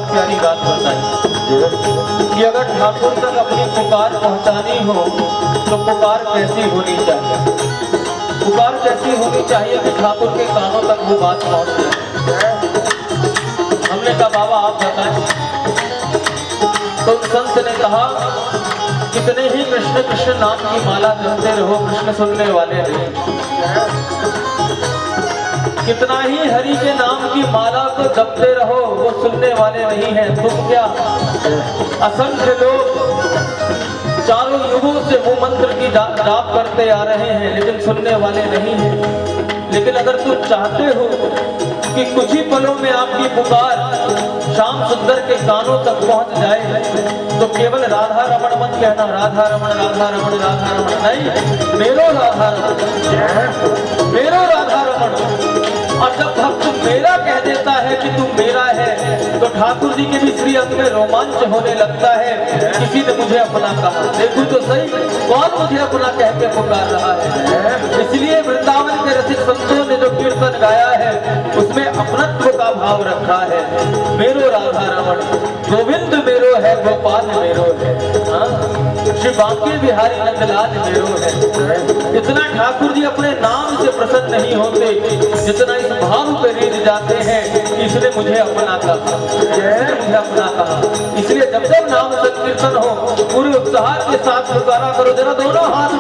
प्यारी बात बताई कि अगर ठाकुर तक अपनी पुकार पहुंचानी हो तो पुकार कैसी होनी चाहिए। पुकार कैसी होनी चाहिए कि ठाकुर के कानों तक वो बात पहुंच जाए। हमने कहा बाबा आप बताएं। तो संत ने कहा कितने ही कृष्ण कृष्ण नाम की माला जपते रहो, कृष्ण सुनने वाले नहीं। कितना ही हरि के नाम की माला को जपते रहो, वो सुनने वाले नहीं हैं। तुम क्या, असंख्य लोग चारों युगों से वो मंत्र की जाप करते आ रहे हैं लेकिन सुनने वाले नहीं हैं। लेकिन अगर तुम चाहते हो कि कुछ ही पलों में आपकी पुकार श्याम सुंदर के कानों तक पहुंच जाए तो केवल राधा रमण मत कहना, राधा रमण राधा रमण राधा रमण नहीं, मेरो राधा रमण, मेरो राधा रमण। और जब भक्त मेरा कह देता है कि तू मेरा है तो ठाकुर जी के भी श्री अंग में रोमांच होने लगता है। किसी ने मुझे अपना कहा, देखो तो सही कौन मुझे अपना कह के पुकार रहा है। इसलिए वृंदावन के रसिक संतों ने जो कीर्तन गाया है उसमें अपनत्व का भाव रखा है। मेरो राधा रमण, गोविंद मेरो है, गोपाल मेरो है, श्री बांके बिहारी नंदलाल मेरो है। इतना ठाकुर जी अपने नाम से प्रसन्न नहीं होते जितना इस भाव पे रीझ जाते हैं कि इसने मुझे अपना कहा, मुझे अपना कहा। इसलिए जब जब नाम संकीर्तन हो पूरे उत्साह के साथ पुकारा करो, जरा दोनों हाथ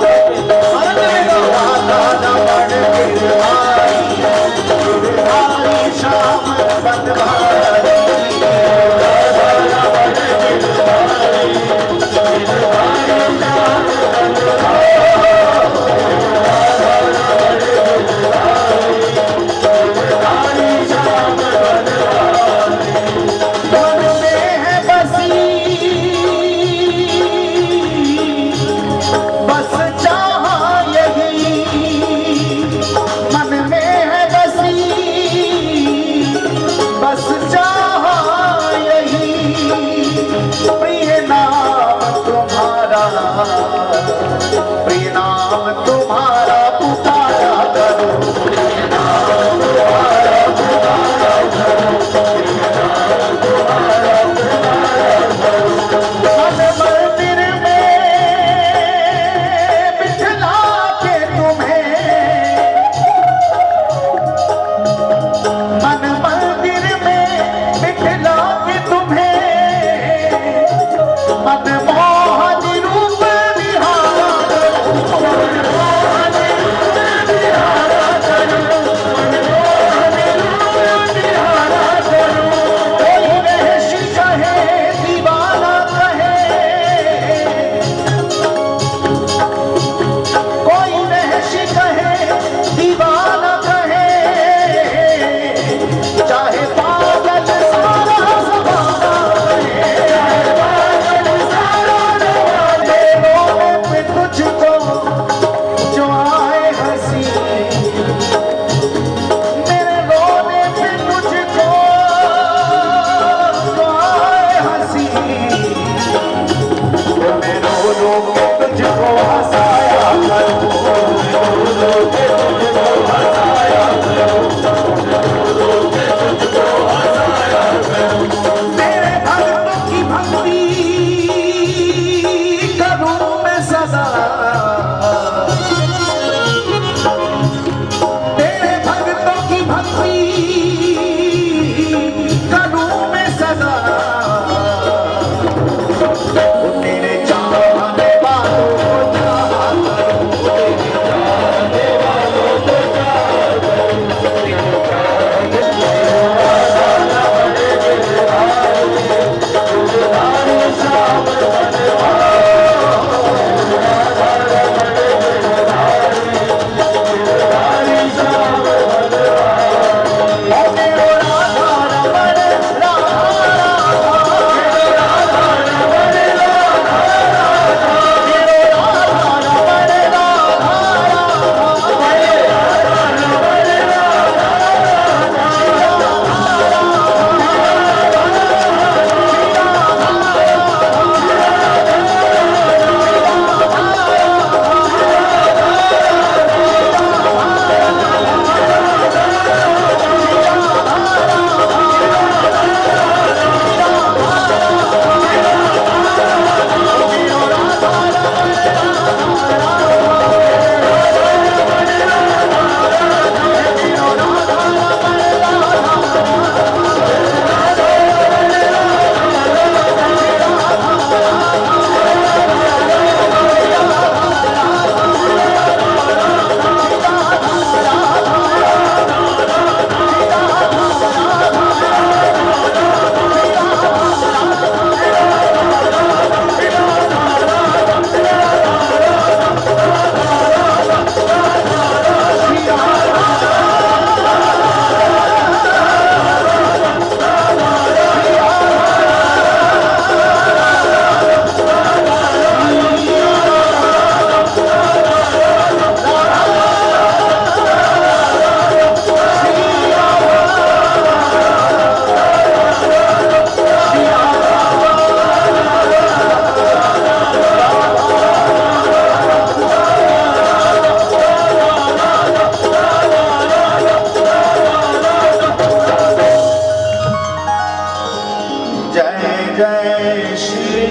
जय श्री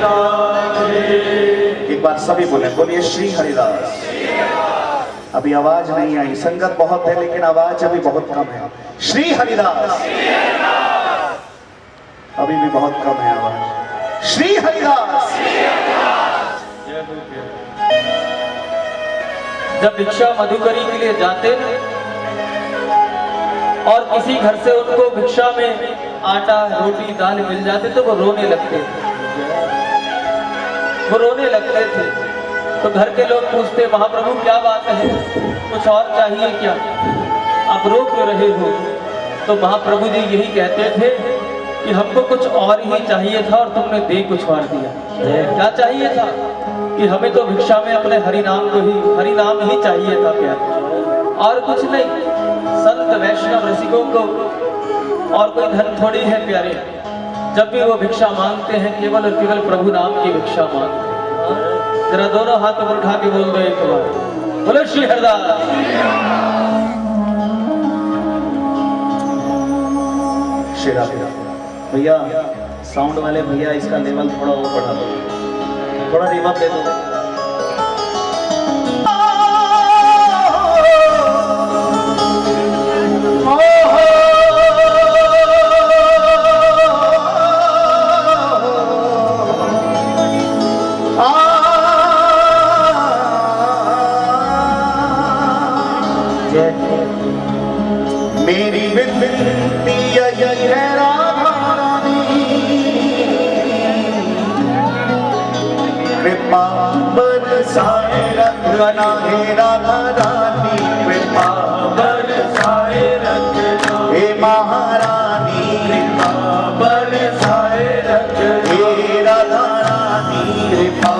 राधे। एक बार सभी बोलिए श्री हरिदास। अभी आवाज नहीं आई, संगत बहुत है लेकिन आवाज अभी बहुत कम है। श्री हरिदास। अभी भी बहुत कम है आवाज। श्री हरिदास। जब भिक्षा मधुकरी के लिए जाते और किसी घर से उनको भिक्षा में आटा रोटी दाल मिल जाते तो वो रोने लगते थे। तो घर के लोग पूछते, महाप्रभु क्या बात है, कुछ और चाहिए क्या, आप रो क्यों रहे हो? तो महाप्रभु जी यही कहते थे कि हमको कुछ और ही चाहिए था और तुमने दे कुछ और दिया। क्या चाहिए था? कि हमें तो भिक्षा में अपने हरि नाम ही चाहिए था प्यार, और कुछ नहीं। संत वैष्णव रसिकों को और कोई धन थोड़ी है प्यारे, जब भी वो भिक्षा मांगते हैं केवल और केवल प्रभु नाम की भिक्षा मांगते हैं। जरा दोनों हाथ ऊपर उठा के बोल दो एक बार, बोलो श्री हरिदास। श्री राधे। भैया साउंड वाले भैया, इसका लेवल थोड़ा और बढ़ा दो, थोड़ा रिवर्ब दे दो। मेरी विनती यही है राधा रानी, कृपा बरसाए रखना हे राधा रानी, कृपा बरसाए रखना हे महारानी, कृपा बरसाए रखना हे राधा रानी, कृपा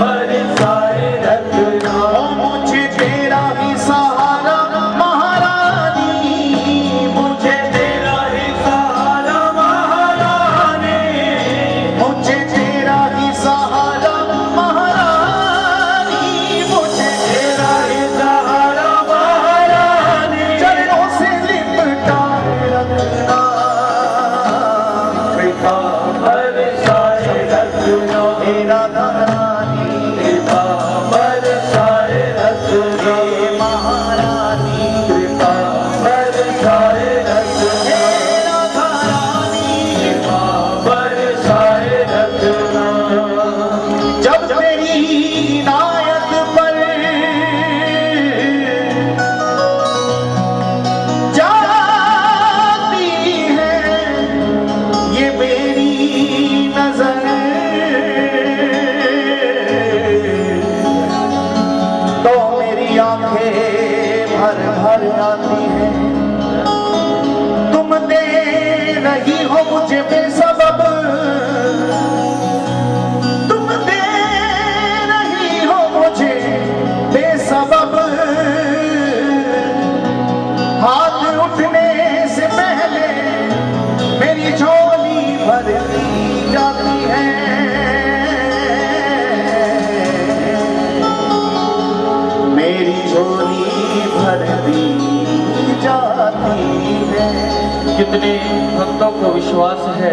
बरसाए रखना। मुझे तेरा ही सहारा महारानी, मुझे तेरा ही सहारा महारानी, मुझे तेरा ही सहारा महारानी, मुझे तेरा ही सहारा महारानी। चरणों से लिपटा रखना, कृपा बरसाए रखना हे राधा रानी, कृपा बरसाए रखना हे महारानी, कृपा बरसाए रखना हे राधा रानी, कृपा बरसाए रखना। जब तेरी इनायत पर जाती है ये मेरी नजर, तो मेरी आंखें भर भर आती हैं। तुम दे रही हो मुझे बेसबब, तुम दे रही हो मुझे बेसबब। हाथ उठने से पहले मेरी झोली भर दी जाती है। मेरी झोली भर दी जाती है। कितने भक्तों को विश्वास है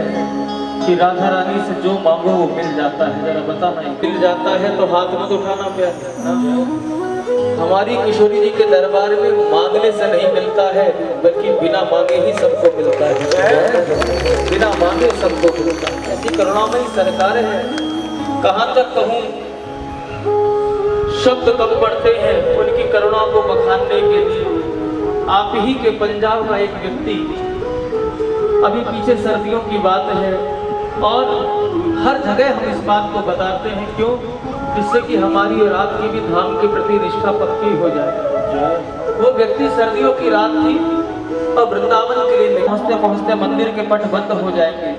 कि राधा रानी से जो मांगो वो मिल जाता है। जरा बताना, मिल जाता है तो हाथ मत उठाना प्यार। हमारी किशोरी जी के दरबार में मांगने से नहीं मिलता है, बल्कि बिना मांगे ही सबको मिलता है। बिना मांगे सबको मिलता है। ऐसी करुणामयी सरकार है। कहाँ तक कहूँ, शब्द कम पड़ते हैं उनकी करुणा को बखानने के लिए। आप ही के पंजाब का एक व्यक्ति, अभी पीछे सर्दियों की बात है और हर जगह हम इस बात को बताते हैं, क्यों? जिससे कि हमारी और आपकी भी धाम के प्रति निष्ठा पक्की हो जाए। वो व्यक्ति सर्दियों की रात थी और वृंदावन के लिए पहुंचते पहुंचते मंदिर के पट बंद हो जाएंगे।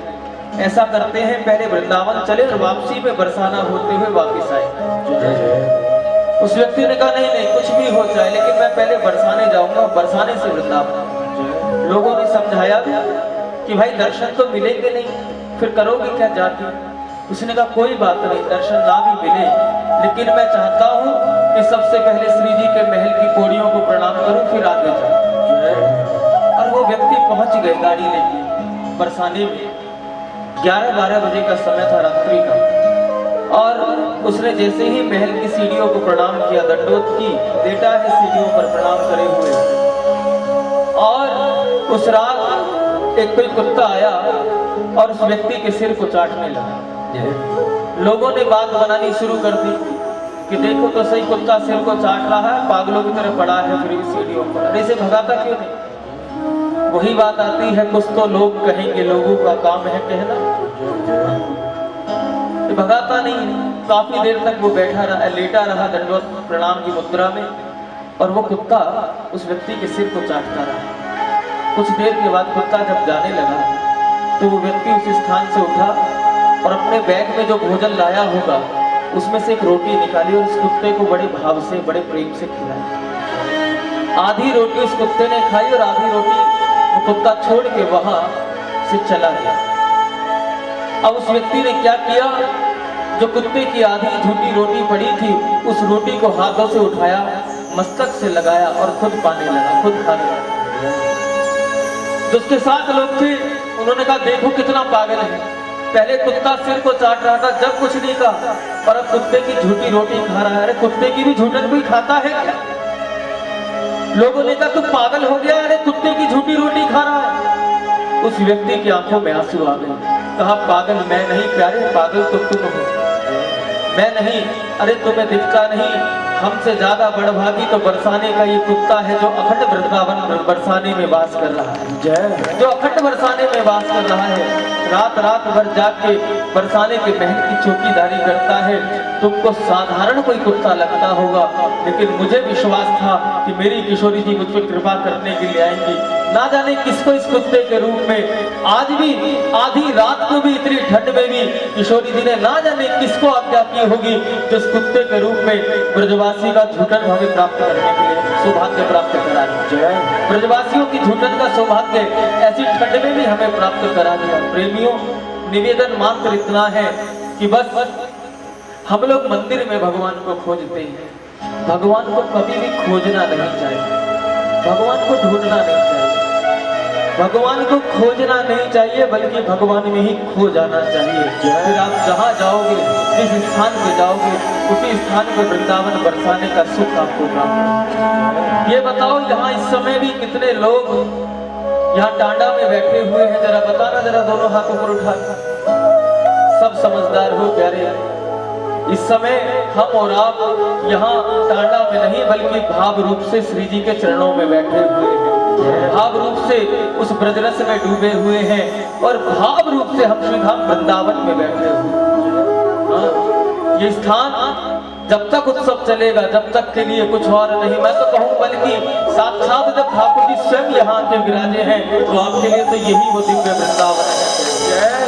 ऐसा करते हैं, पहले वृंदावन चले और वापसी में बरसाना होते हुए वापिस आए। उस व्यक्ति ने कहा नहीं कुछ भी हो जाए लेकिन मैं पहले बरसाने जाऊंगा, बरसाने से वृंदावन। लोगों ने समझाया कि भाई दर्शन तो मिलेंगे नहीं, फिर करोगे क्या जाके? उसने कहा कोई बात नहीं, दर्शन ना भी मिले लेकिन मैं चाहता हूँ कि सबसे पहले श्री जी के महल की पौड़ियों को प्रणाम करूं, फिर आगे जाऊं। और वो व्यक्ति पहुंच गए गाड़ी लेके बरसाने में। 11-12 बजे का समय था रात्रि का, और उसने जैसे ही महल की सीढ़ियों को प्रणाम किया, दंडोत की, लेटा है सीढ़ियों पर प्रणाम करे हुए, और उस रात एक कोई कुत्ता आया और उस व्यक्ति के सिर को चाटने लगा। लोगों ने बात बनानी शुरू कर दी कि देखो तो सही, कुत्ता सिर को चाट रहा है, पागलों की तरह पड़ा है फिर भी सीढ़ियों पर, अरे इसे भगाता क्यों नहीं? वही बात आती है, कुछ तो लोग कहेंगे, लोगों का काम है कहना, भगाता नहीं। काफी देर तक वो बैठा रहा, लेटा रहा दंडवत प्रणाम की मुद्रा में, और वो कुत्ता उस व्यक्ति के सिर को चाटता रहा। कुछ देर के बाद कुत्ता जब जाने लगा तो वो व्यक्ति उस स्थान से उठा और अपने बैग में जो भोजन लाया होगा उसमें से एक रोटी निकाली और उस कुत्ते को बड़े भाव से, बड़े प्रेम से खिलाई। आधी रोटी उस कुत्ते ने खाई और आधी रोटी वो कुत्ता छोड़ के वहां से चला गया। अब उस व्यक्ति ने क्या किया, जो कुत्ते की आधी झूठी रोटी पड़ी थी उस रोटी को हाथों से उठाया, मस्तक से लगाया और खुद पाने लगा, खुद खाने लगा। जो उसके साथ लोग थे उन्होंने कहा देखो कितना पागल है, पहले कुत्ता सिर को चाट रहा था जब कुछ नहीं कहा, और अब कुत्ते की झूठी रोटी खा रहा है। अरे कुत्ते की भी झूठन कोई खाता है क्या? लोगों ने कहा तू पागल हो गया, अरे कुत्ते की झूठी रोटी खा रहा है। उस व्यक्ति की आंखों में आंसू आ गए। कहा पागल मैं नहीं प्यारे, पागल तो तुम हो, मैं नहीं। अरे तुम्हें दिखता नहीं, हमसे ज्यादा बड़भागी तो बरसाने का ये कुत्ता है जो अखंड वृंदावन बरसाने में वास कर रहा है। जय, जो अखंड बरसाने में वास कर रहा है, रात रात भर जाग के बरसाने के महल की चौकीदारी करता है। तुमको साधारण कोई कुत्ता लगता होगा, लेकिन मुझे विश्वास था कि मेरी किशोरी जी मुझ पर कृपा करने के लिए आएंगी। ना जाने किसको इस कुत्ते के रूप में आज भी आधी रात को भी इतनी ठंड में भी किशोरी जी ने ना जाने किसको आज्ञा की होगी जो इस कुत्ते के रूप में ब्रजवासी का झूठन हमें प्राप्त करने के लिए सौभाग्य प्राप्त करा दिया। ब्रजवासियों की झूठन का सौभाग्य ऐसी ठंड में भी हमें प्राप्त करा दिया। प्रेमियों, निवेदन मात्र इतना है कि बस हम लोग मंदिर में भगवान को खोजते हैं, भगवान को कभी भी खोजना नहीं चाहिए, भगवान को ढूंढना नहीं चाहिए, भगवान को खोजना नहीं चाहिए, बल्कि भगवान में ही खो जाना चाहिए। फिर आप जहाँ जाओगे, जिस स्थान पे जाओगे, उसी स्थान पे वृंदावन बरसाने का सुख आपको प्राप्त होगा। ये बताओ यहाँ इस समय भी कितने लोग यहाँ टांडा में बैठे हुए हैं, जरा बताना, जरा दोनों हाथों पर उठा। सब समझदार हो प्यारे, इस समय हम और आप यहाँ टांडा में नहीं बल्कि भाव रूप से श्री जी के चरणों में बैठे हुए हैं, भाव रूप से उस ब्रजरस में डूबे हुए हैं, और भाव रूप से हम श्रीधाम वृंदावन में बैठे हुए हैं। ये स्थान जब तक उत्सव चलेगा, जब तक के लिए कुछ और नहीं, मैं तो कहूँ बल्कि साक्षात जब ठाकुर जी स्वयं यहाँ के विराजे हैं तो आपके लिए तो यही वो दिव्य वृंदावन है,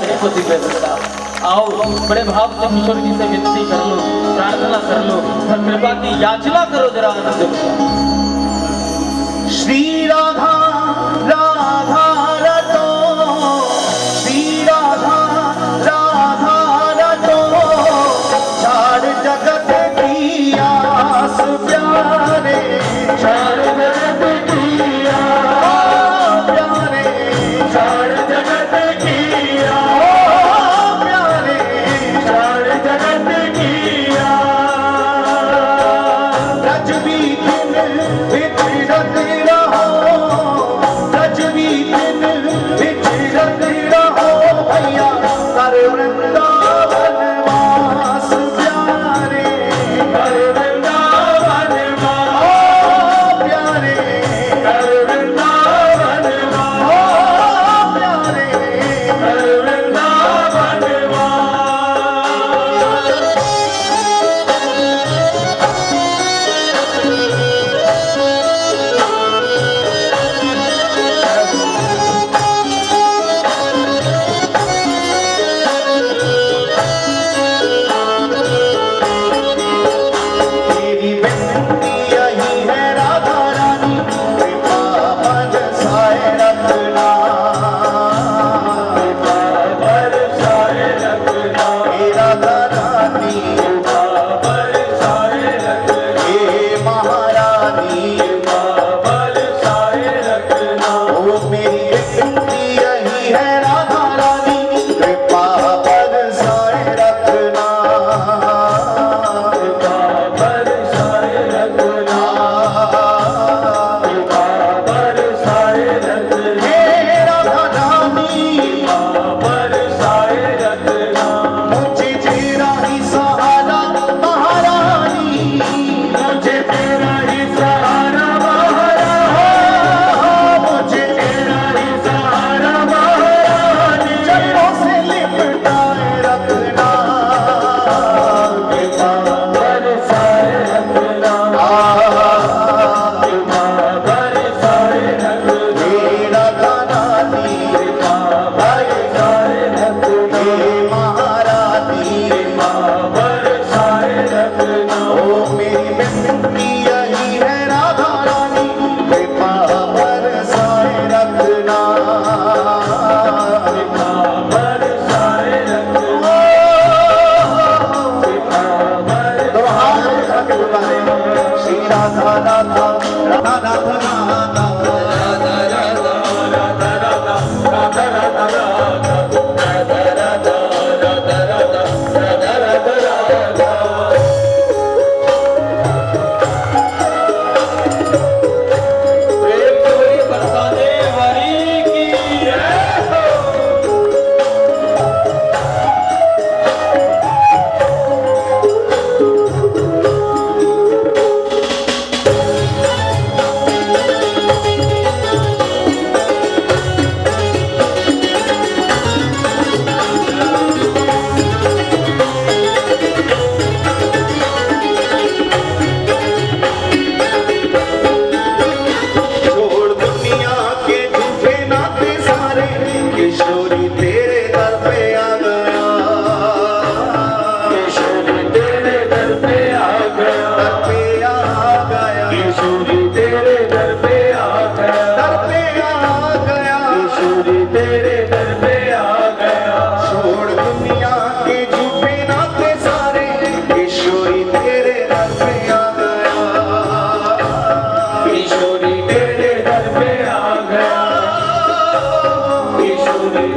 यही वो दिव्य वृंदावन। आओ बड़े भाव से किशोर जी से विनती कर लो, प्रार्थना कर लो, कृपा की याचना करो जरा आनंद। श्री राधा राधा रतो, श्री राधा राधा रतो, चार जगत की आस प्यारे, चार जगत की आस प्यारे, चार जगत की आस प्यारे, चार जगत की आस। ब्रज बीच में विचरत रहो, ब्रज बीच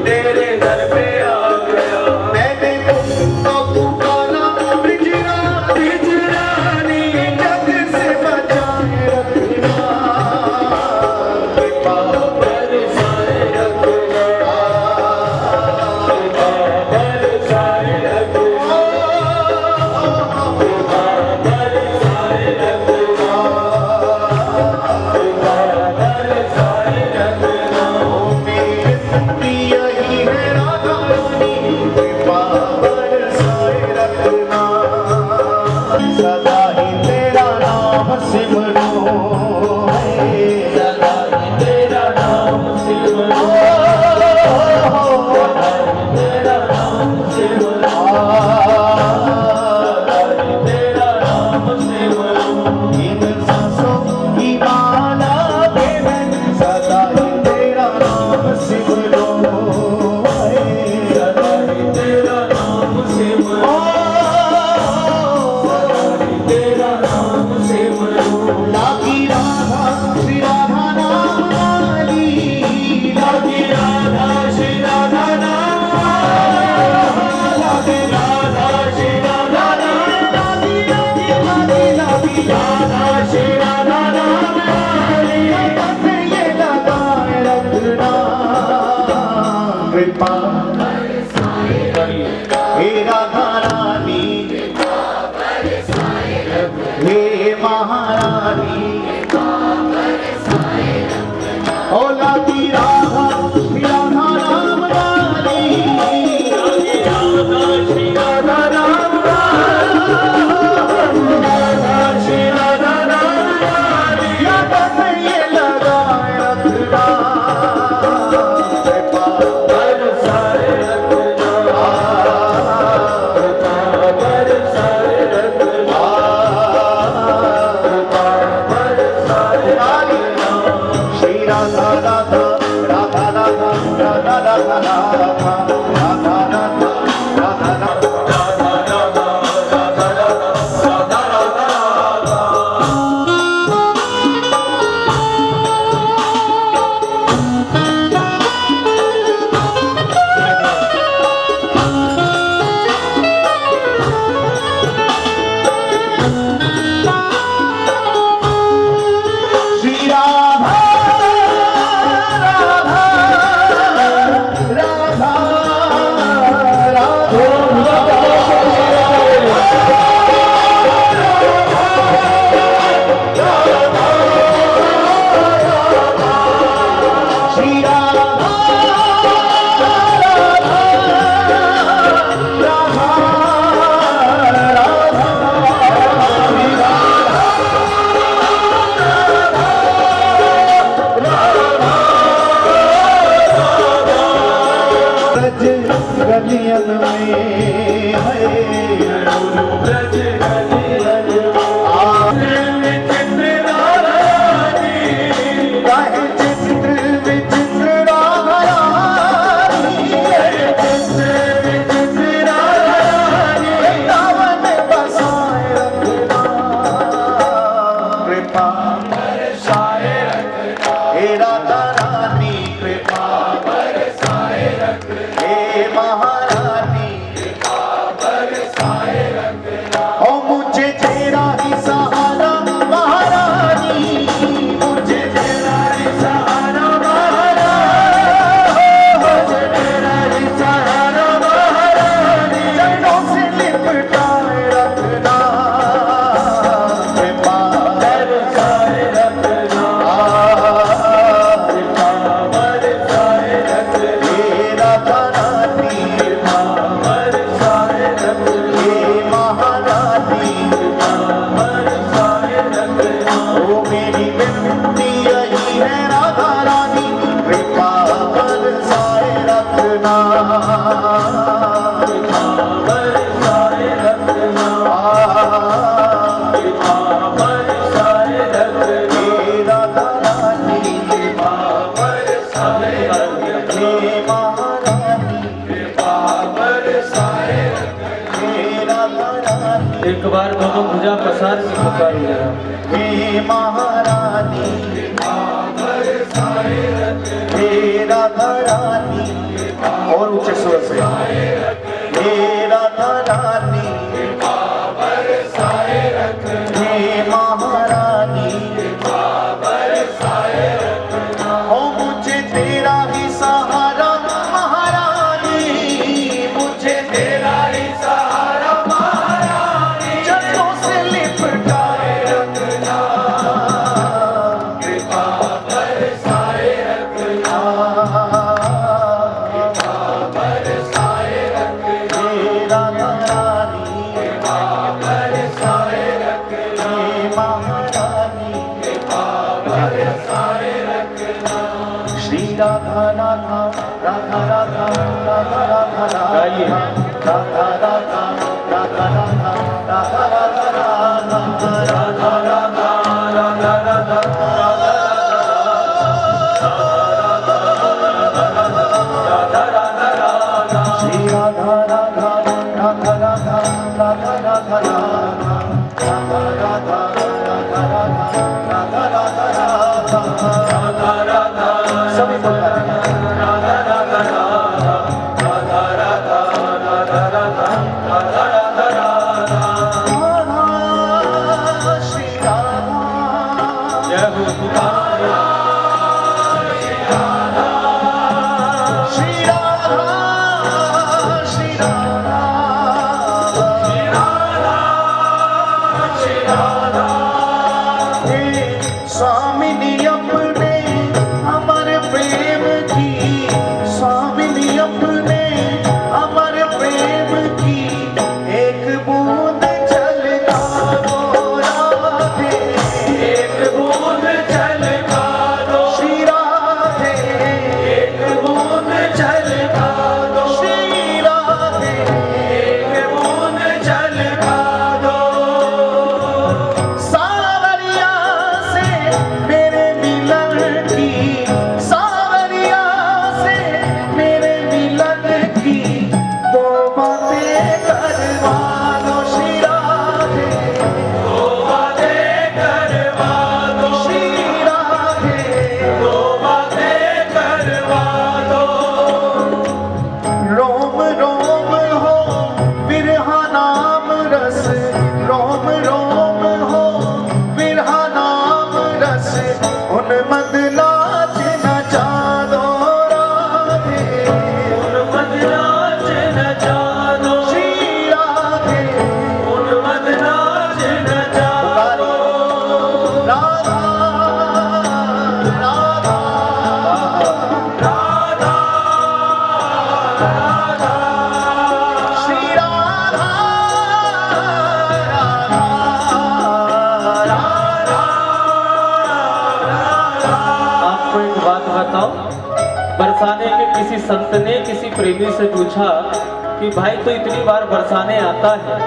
तेरे दर पे आ गया। मैंने तुमको पुकारा ब्रिजरानी जग से बचाए रखना, कृपा बरसाए रखना, बरसाए रखना, बरसाए रखना, बरसाए रखना। मेरी जिंदगी यही है राधा रानी, कृपा बरसाए रखना, सदा ही तेरा नाम सिमरो, सदा ही तेरा नाम सिमरो, तेरा नाम सिमरो, तेरा नाम सिमरो। इन सांसों की माला पे मैं सदा ही तेरा नाम सिमरो, सदा ही तेरा नाम सिमरो, सदा ही तेरा नाम सिमरो। लागी राधा श्री राधा नाम वाली, लागी राधा श्री राधा नाम वाली, लागी राधा श्री राधा नाम लागी लागी लागी लागी राधा श्री राधा नाम वाली। बस ये लगाए रखना, कृपा हे राधा रानी, हे महारानी, ओ लागी राधा श्री राधा नाम वाली, लागी राधा श्री राधा नाम वाली, राधा श्री राधा नाम वाली। या बस ये लगाए रखना, कृपा बरसाए रखना, बरसाए रखना, बरसाए रखना। श्री राधा राधा राधा राधा राधा राधा राधा राधा राधा राधा राधा। श्री राधा राधा राधा श्री राधा ब्रज गलियन में है ब्रज गलियन गाहे चित्र विचित्र राधा रानी, वृंदावन बसाए रखना, कृपा बरसाए रखना, हे राधा रानी, कृपा बरसाए रखना, हे महारानी, बरसाए रखना। ओ मुझे तेरा ही सहारा महारानी, मुझे तेरा ही सहारा महारानी, मुझे तेरा ही सहारा महारानी, चरणों से लिपटाए रखना, कृपा बरसाए रखना, बरसाए रखना, हे राधा रानी, बरसाए रखना, हे महारानी, बरसाए रखना। ओ मेरी विनती यही है राधा रानी, कृपा बरसाए रखना, बरसाए रखना, बरसाए रखना, हे राधा रानी, बरसाए रखना, हे महारानी, बरसाए रखना। हे राधा रानी, एक बार दोनों भुजा पसार के पुकारिए। हे महारानी, हे राधा रानी, सुर से हे राधा रानी हे महारानी ओ मुझे तेरा ही सहारा महारानी मुझे तेरा ही सहारा महारानी चरणों से लिपटाए रखना कृपा बरसाए रखना बरसाए रखना हे राधा रानी कृपा बरसाए रखना महारानी कृपा बरसाए रखना श्री राधा राधा राधा राधा राधा राधा गाइए। राधा राधा राधा राधा राधा राधा राधा राधा राधा श्री राधा राधा राधा राधा राधा राधा राधा राधा राधा राधा राधा राधा सभी बोलना राधा श्री राधा जय हो तुम्हारे श्री राधा श्री राधा श्री राधा श्री राधा हे स्वामिनी अपने अमर प्रेम की स्वामिनी अपने अमर प्रेम की एक बूंद छलका दो राधे एक बूंद छलका दो श्री राधे एक बूंद छलका दो श्री राधे एक बूंद छलका दो सावरिया से मेरे मिलन की सावरिया से मेरे मिलन की दो बातें करवा दो श्री राधे दो बातें करवा दो श्री राधे दो बातें करवा दो रोम रोम हो बिरहा नाम रस रोम रोम हो बिरहा नाम रस उन मदलाच नचा दो राधे उन मदलाच नचा दो श्री राधे उन मदलाच नचा दो राधा राधा राधा राधा श्री राधा आपको एक बात बताओ, बरसाने के किसी संत ने किसी प्रेमी से पूछा कि भाई तो इतनी बार बरसाने आता है,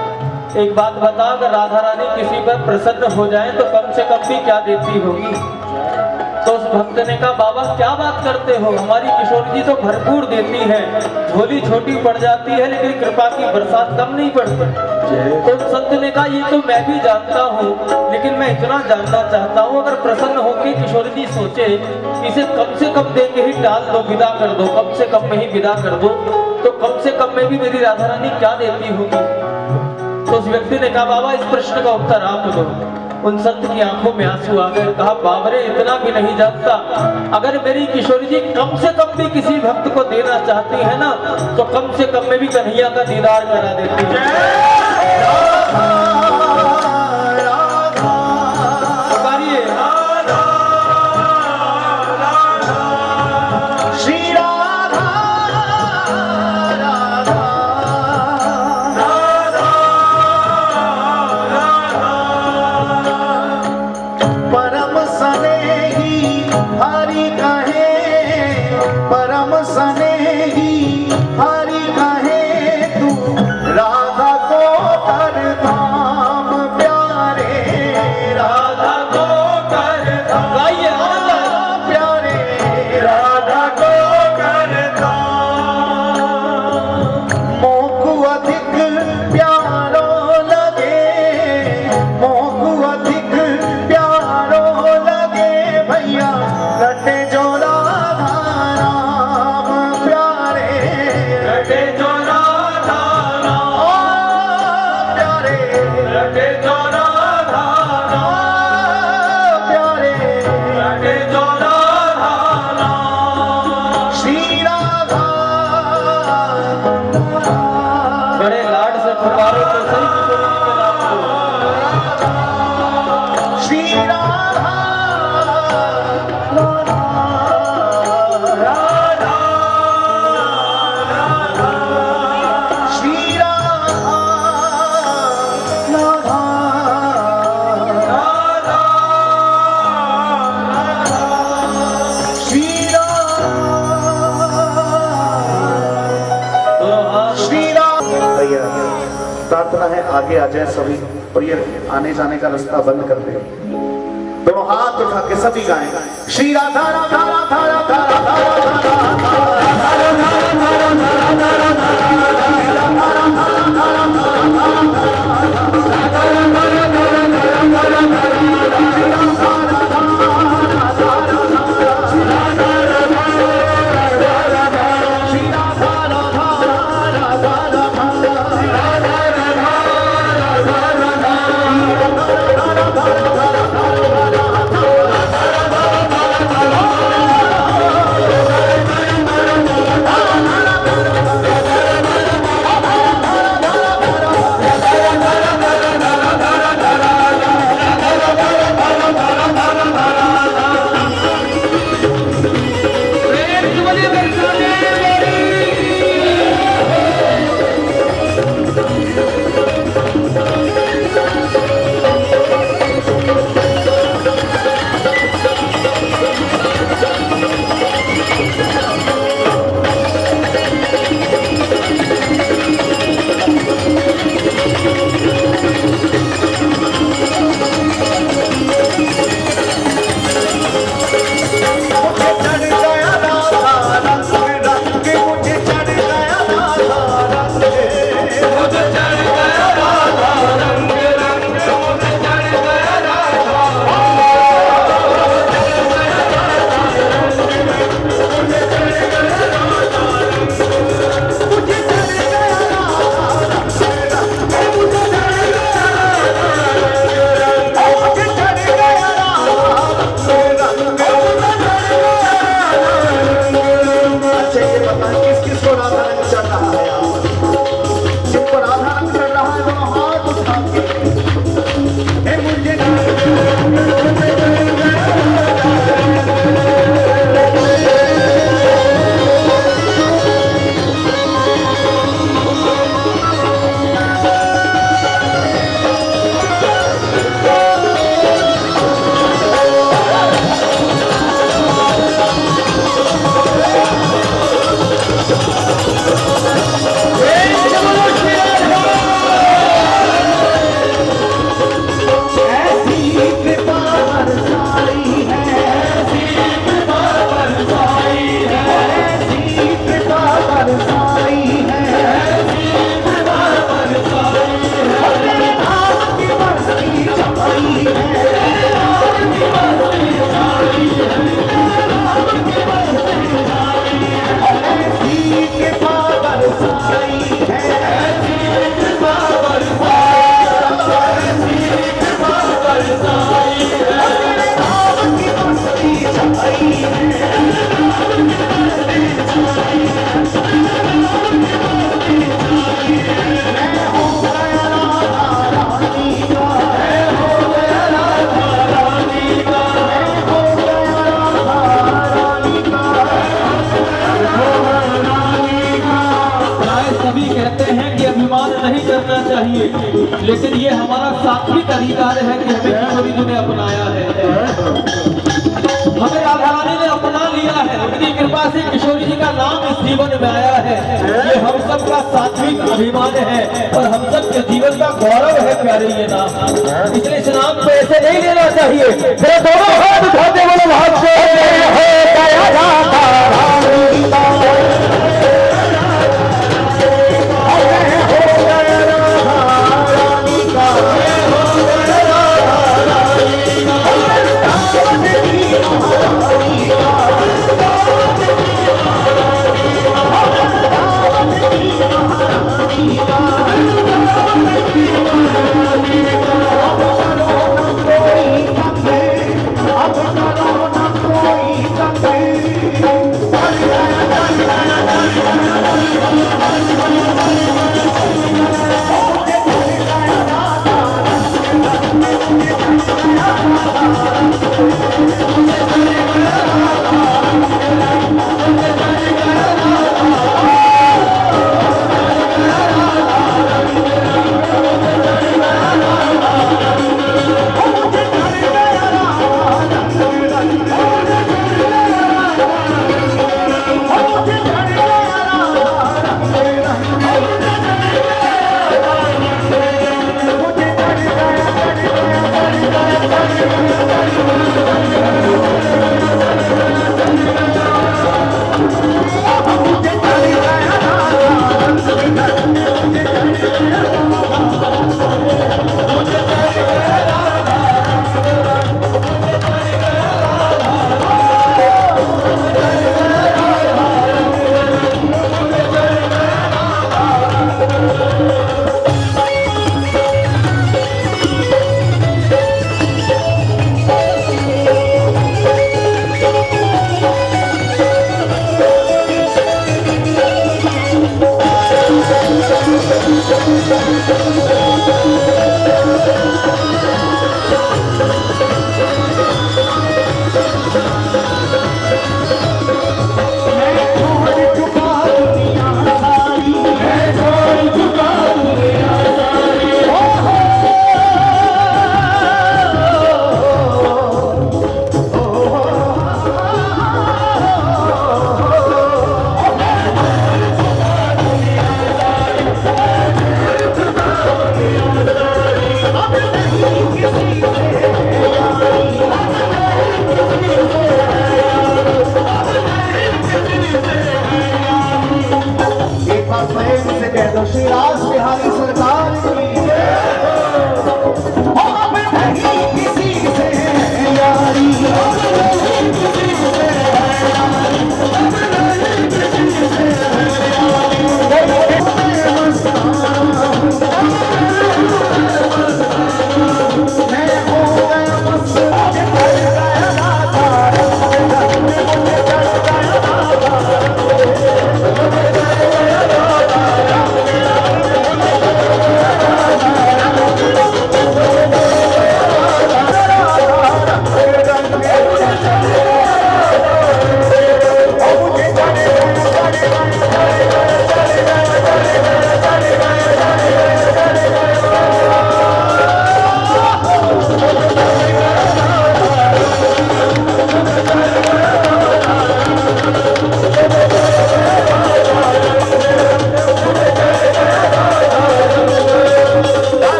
एक बात बता, अगर राधा रानी किसी पर प्रसन्न हो जाए तो कम से कम भी क्या देती होगी? तो उस भक्त ने कहा, बाबा क्या बात करते हो, हमारी किशोर जी तो भरपूर देती है, झोली छोटी पड़ जाती है लेकिन कृपा की बरसात कम नहीं पड़ती। तो उस संत ने कहा, ये तो मैं भी जानता हूँ, लेकिन मैं इतना जानना चाहता हूँ, अगर प्रसन्न होकर किशोर जी सोचे इसे कम से कम दे के ही डाल दो, विदा कर दो, कम से कम में ही विदा कर दो, तो कम से कम में भी मेरी राधा रानी क्या देती होगी? तो उस व्यक्ति ने कहा, बाबा इस प्रश्न का उत्तर आप दो। उन संत की आंखों में आंसू आ गए, कहा, बाबरे इतना भी नहीं जानता, अगर मेरी किशोरी जी कम से कम भी किसी भक्त को देना चाहती है ना, तो कम से कम में भी कन्हैया का दीदार करा देती है। पुकारिए, श्री राधा राधा परम स्नेही हरि कहे परम स्नेही हरि कहे तू राधा को करधाम रटे जो राधा नाम प्यारे रटे जो राधा नाम प्यारे रटे जो राधा नाम श्री राधा बड़े लाड से पुकारो तो सही किशोरी जी के नाम को। श्री राधा श्री राधा श्री श्री राम। भैया प्रार्थना है आगे आ जाए सभी और ये आने जाने का रास्ता बंद कर दे। दोनों हाथ उठा के सभी गाएं श्री राधा राधा राधा राधा राधा लेकिन ये हमारा सात्विक अधिकार है कि हमें किशोरी जी ने अपनाया है, हमें राधा रानी ने अपना लिया है, उनकी कृपा से किशोरी जी का नाम इस जीवन में आया है। ये हम सब का सात्विक अभिमान है और हम सब के जीवन का गौरव है प्यारे ये नाम, इसलिए इस नाम को ऐसे नहीं लेना चाहिए। फिर दोनों हाथ उठाते बोलो भाग से प्रेम से कह दो श्री रास बिहारी सरकार की अब नहीं किसी से यारी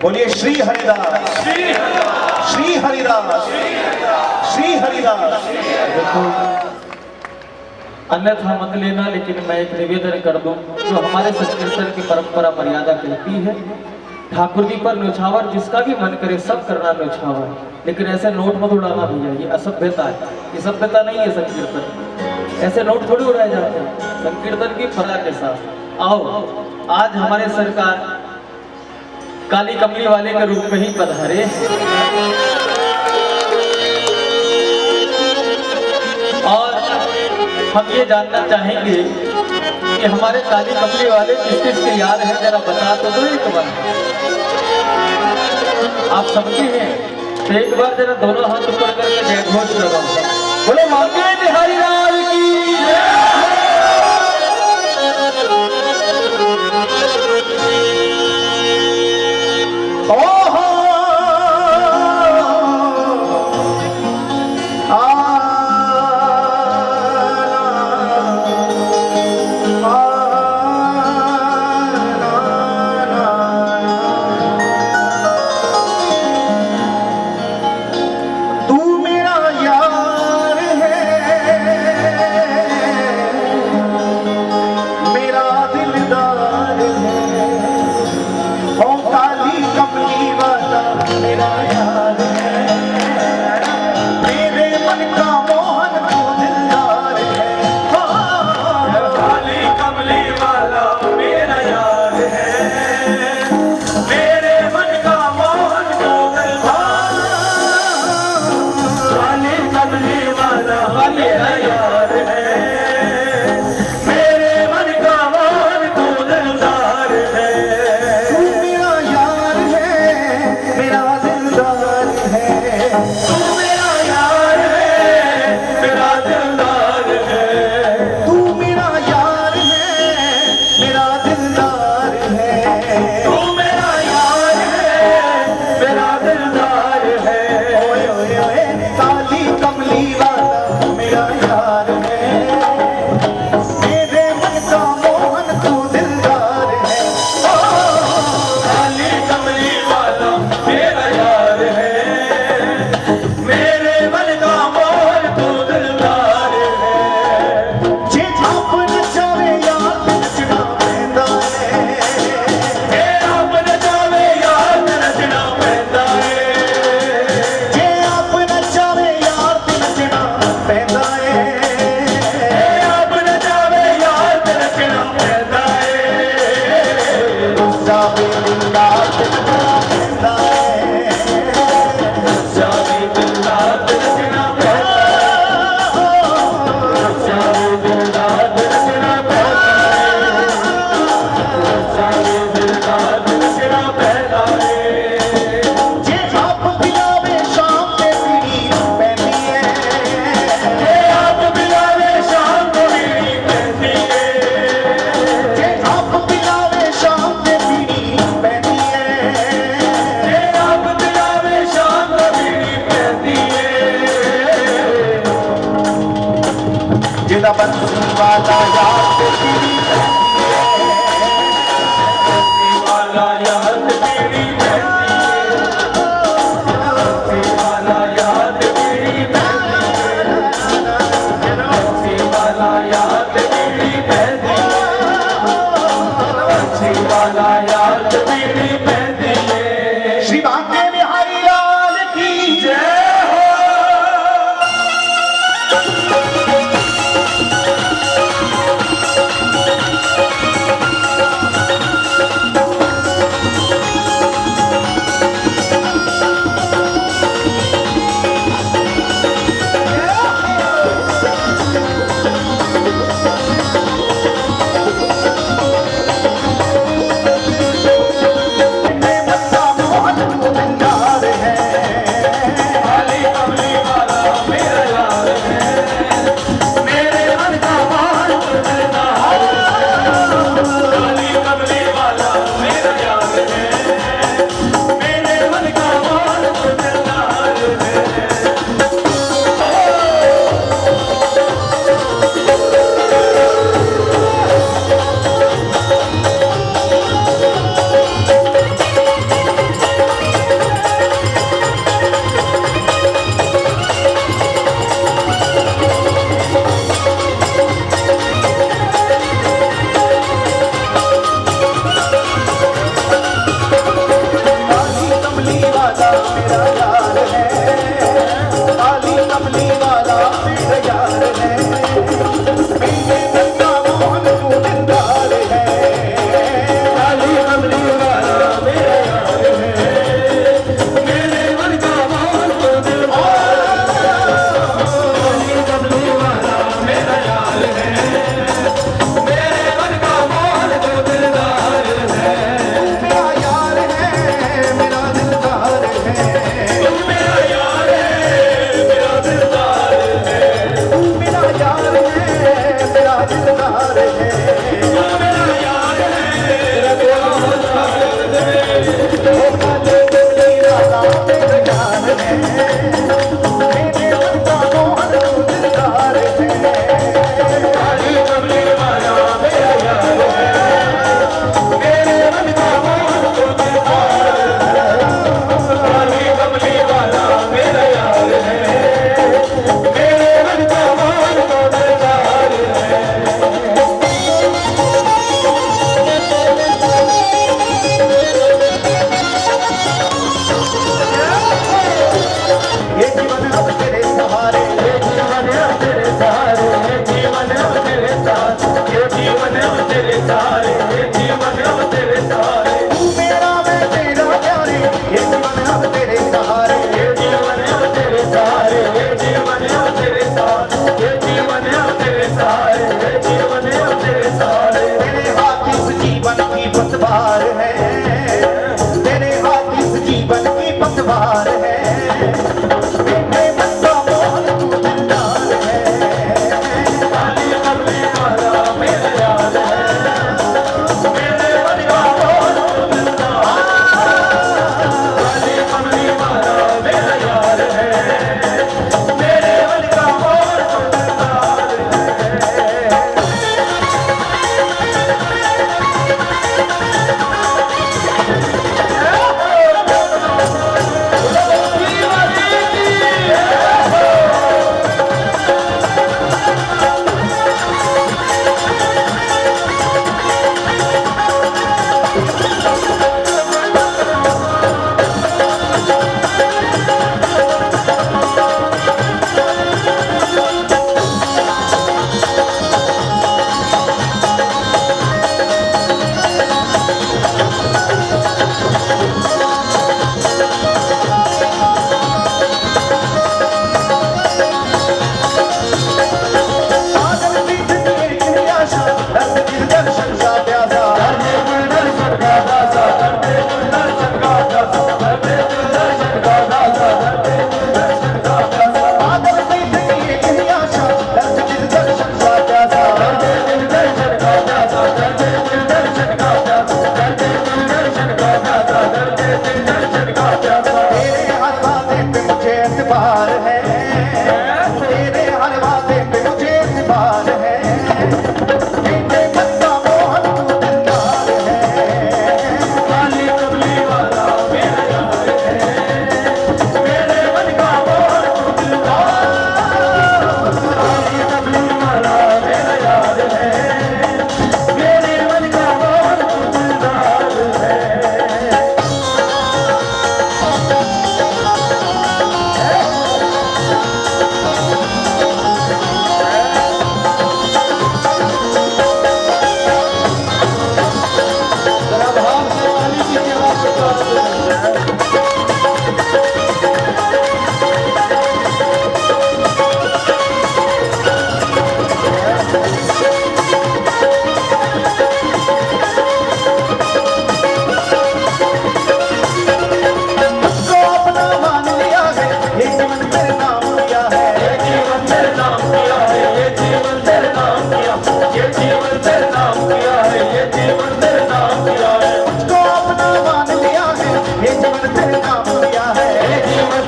बोलिए श्री हरिदास श्री हरिदास श्री हरिदास। देखो अन्यथा मत लेना, लेकिन मैं एक निवेदन कर दूं जो हमारे संकीर्तन की परंपरा मर्यादा कहती है, ठाकुर जी पर न्यौछावर जिसका भी मन करे सब करना न्यौछावर, लेकिन ऐसे नोट मत उड़ाना भैया, ये असभ्यता है, ये सभ्यता नहीं है। संकीर्तन ऐसे नोट थोड़ी उड़ाए जाते हैं, संकीर्तन की फला के साथ। आओ आज हमारे सरकार काली कमली वाले के रूप में ही पधारे और हम ये जानना चाहेंगे कि हमारे काली कमली वाले किस किस के याद है, जरा बता तो दो एक बार। आप समझे हैं तो एक बार जरा दोनों हाथ ऊपर करके जय घोष लगाओ, बोलो मांगे बिहारी लाल की तू मेरा यार है वाला याद पीड़ी वाला याद पीड़ी वाला याद पीड़ी वाला याद पीड़ी वाला याद पीड़ी श्री बांके बिहारी लाल की जय हो।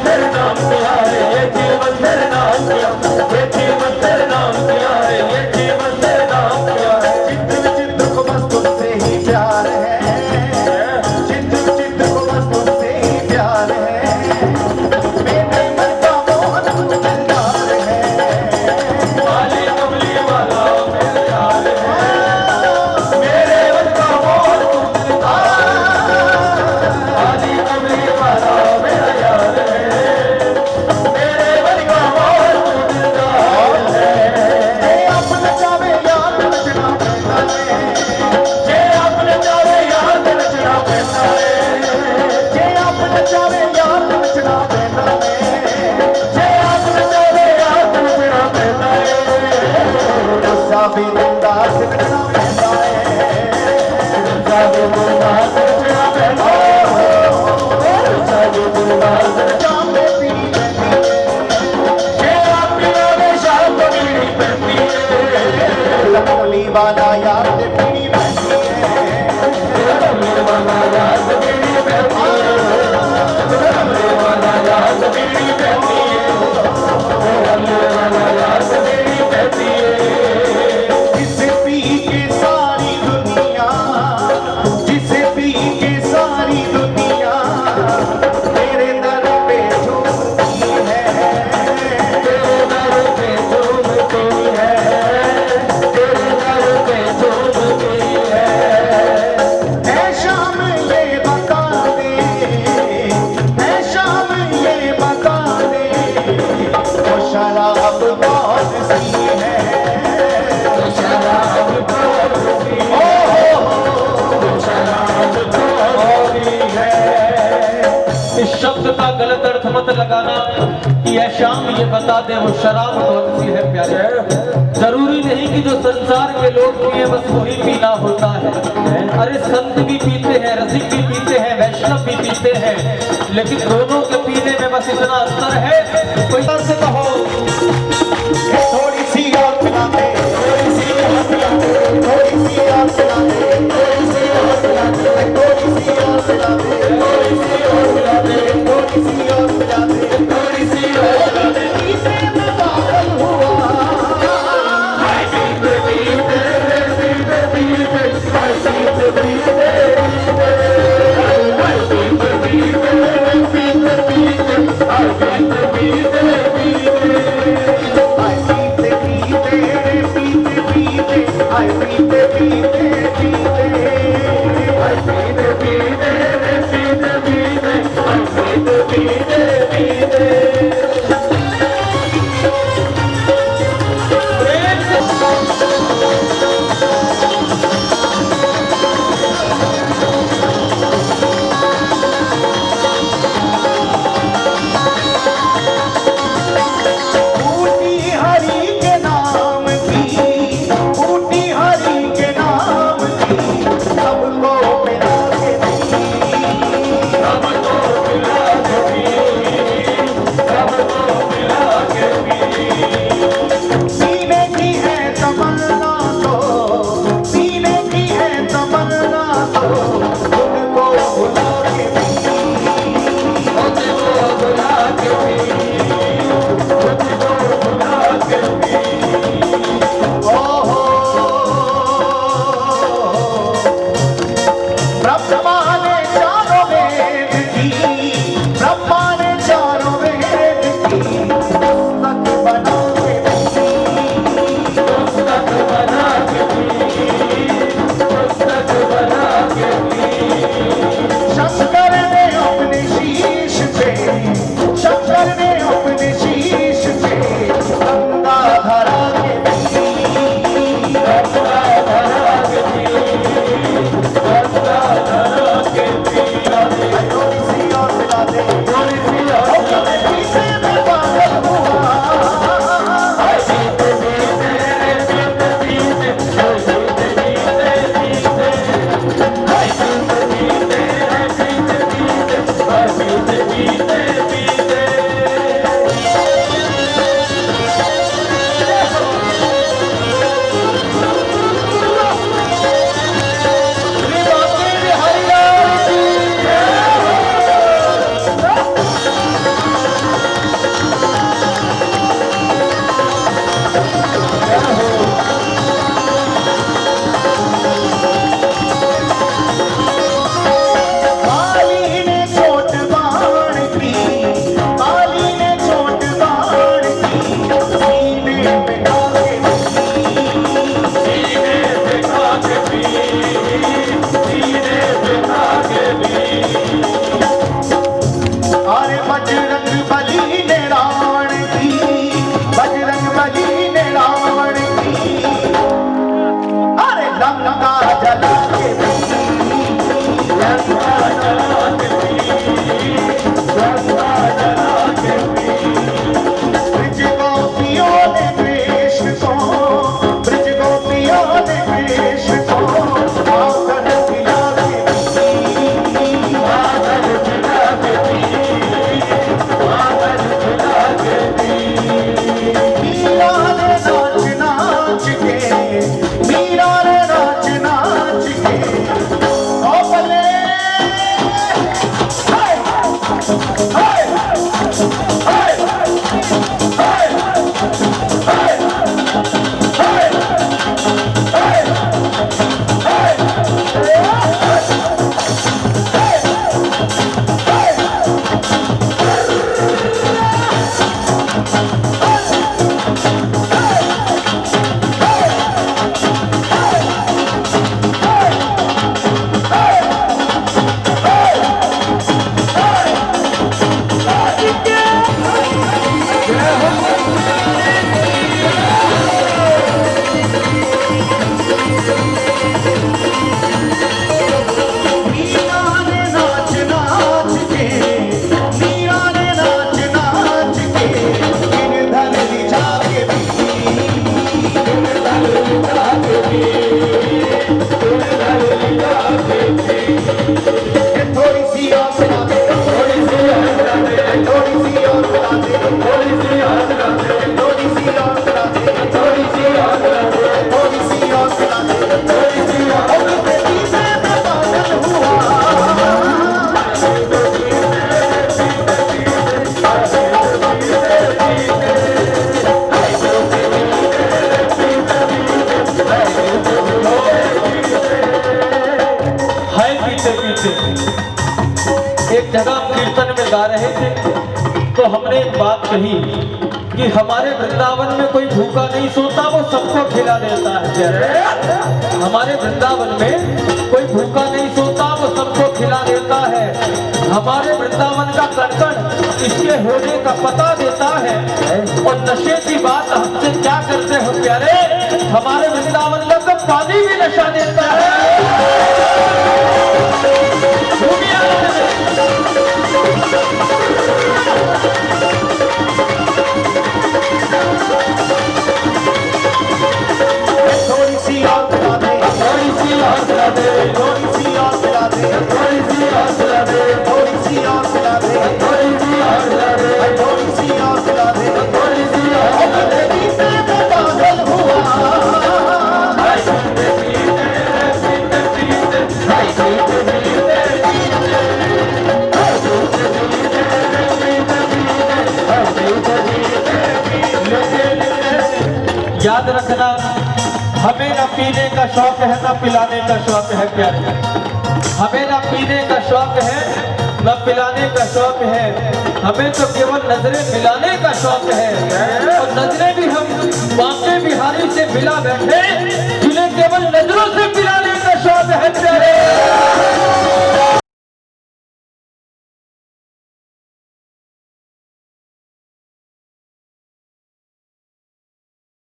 तेरे नाम किया है, ये जीवन तेरे नाम किया, ये जीवन तेरे नाम किया है, ये जीवन तेरे नाम किया है। चित्र चित्र को बस तुझसे ही प्यार है, चित्र चित्र को बस तुझसे ही प्यार है, मेरे मन का मोहन दिलदार है, वाली कमली वाला मेरे यार है, मेरे मन का मोहन दिलदार है, वाली कमली वाला मेरा यार है, मेरे मन का मोहन दिलदार है। ये अपने जावे याद रचना पैदा है, जे अपने चावे याद रचना पैदा है, ये अपने जावे याद रचना पैदा है, जे अपने चावे याद रचना पैदा है। रसा भी दिलदार से रचना पैदा है, जागे मुर्दास रचना पैदा है, जागे मुर्दास जामे पीड़ी रहती है, जे अपनी में शाम पगड़ी पहनती है, लकली वाला याद पीड़ी रहती है, कमली वाला याद बीड़ी पहनती है, कमली वाला याद बीड़ी पहनती है, कमली वाला याद बीड़ी पहनती है। जिसे पी के सारी दुनिया, जिसे पी के सारी दुनिया तेरे दर पे झूमती है, तेरे दर पे झूमती है, तेरे दर पे झूमती है। ऐ शाम ये बता दे, ऐ शाम ये बता दे, वो शराब कौन सी है, शराब कौन सी ओ है, हो शराब कौन सी है। इस शब्द का गलत अर्थ मत लगाना कि यह शाम ये बता दे वो शराब कौन सी है प्यारे। जरूरी नहीं कि जो संसार के लोग पिए बस वही पीना होता है। अरे संत भी पीते हैं, रसिक भी पीते हैं, वैष्णव भी पीते हैं, लेकिन दोनों के पीने में बस इतना अंतर है। कोई से कहो थोड़ी सी और पिला दे, थोड़ी सी और पिला दे, थोड़ी सी और पिला दे, थोड़ी सी और पिला दे, थोड़ी सी और पिला दे, थोड़ी सी और पिला दे, थोड़ी सी और पिला दे, थोड़ी सी और पिला दे, पीते में पागल हुआ, पीते पीते पीते पीते पीते पीते आए पीते पीते पीते, आए पीते पीते बूटी हरि के नाम की, बूटी हरि के नाम की, सबको मिला के दी, सबको मिला के दी, सबको मिला के दी। पीने की है तमन्ना तो, पीने की है तमन्ना तो, उनको बुला के दी, उनको बुला के दी, उनको बुला के दी। ओहो ब्रह्मा ने चारों वेद की, ब्रह्मा ने चारों वेद की पुस्तक बना के दी, पुस्तक बना के दी, पुस्तक बना के दी। शंकर ने अपने शीश पे, शंकर ने अपने शीश पे गंगा धरा के दी, गंगा धरा के दी, गंगा धरा के दी। थोड़ी सी और मिला दे, थोड़ी सी और पीते में पागल हुआ, पीते पीते पीते पीते पीते पीते पीते पीते पीते। श्री बांके बिहारी लाल की जय हो। कीर्तन में गा रहे थे तो हमने एक बात कही कि हमारे वृंदावन में कोई भूखा नहीं सोता, वो सबको खिला देता है। प्यारे, हमारे वृंदावन में कोई भूखा नहीं सोता, वो सबको खिला देता है। हमारे वृंदावन का कण इसके होने का पता देता है। और नशे की बात हमसे क्या करते हो प्यारे, हमारे वृंदावन का तो पानी भी नशा देता है। थोड़ी सी और पिला दे, थोड़ी सी और पिला दे, थोड़ी सी और पिला दे, थोड़ी सी और पिला दे, थोड़ी सी और पिला दे, थोड़ी सी और पिला दे, थोड़ी सी और पिला दे, थोड़ी सी और पिला दे। पीते में पागल हुआ, याद रखना, हमें न पीने का शौक है न पिलाने का शौक है प्यारे। हमें न पीने का शौक है न पिलाने का शौक है, हमें तो केवल नजरें मिलाने का शौक है। और नजरें भी हम बांके बिहारी से मिला बैठे, जिन्हें केवल नजरों से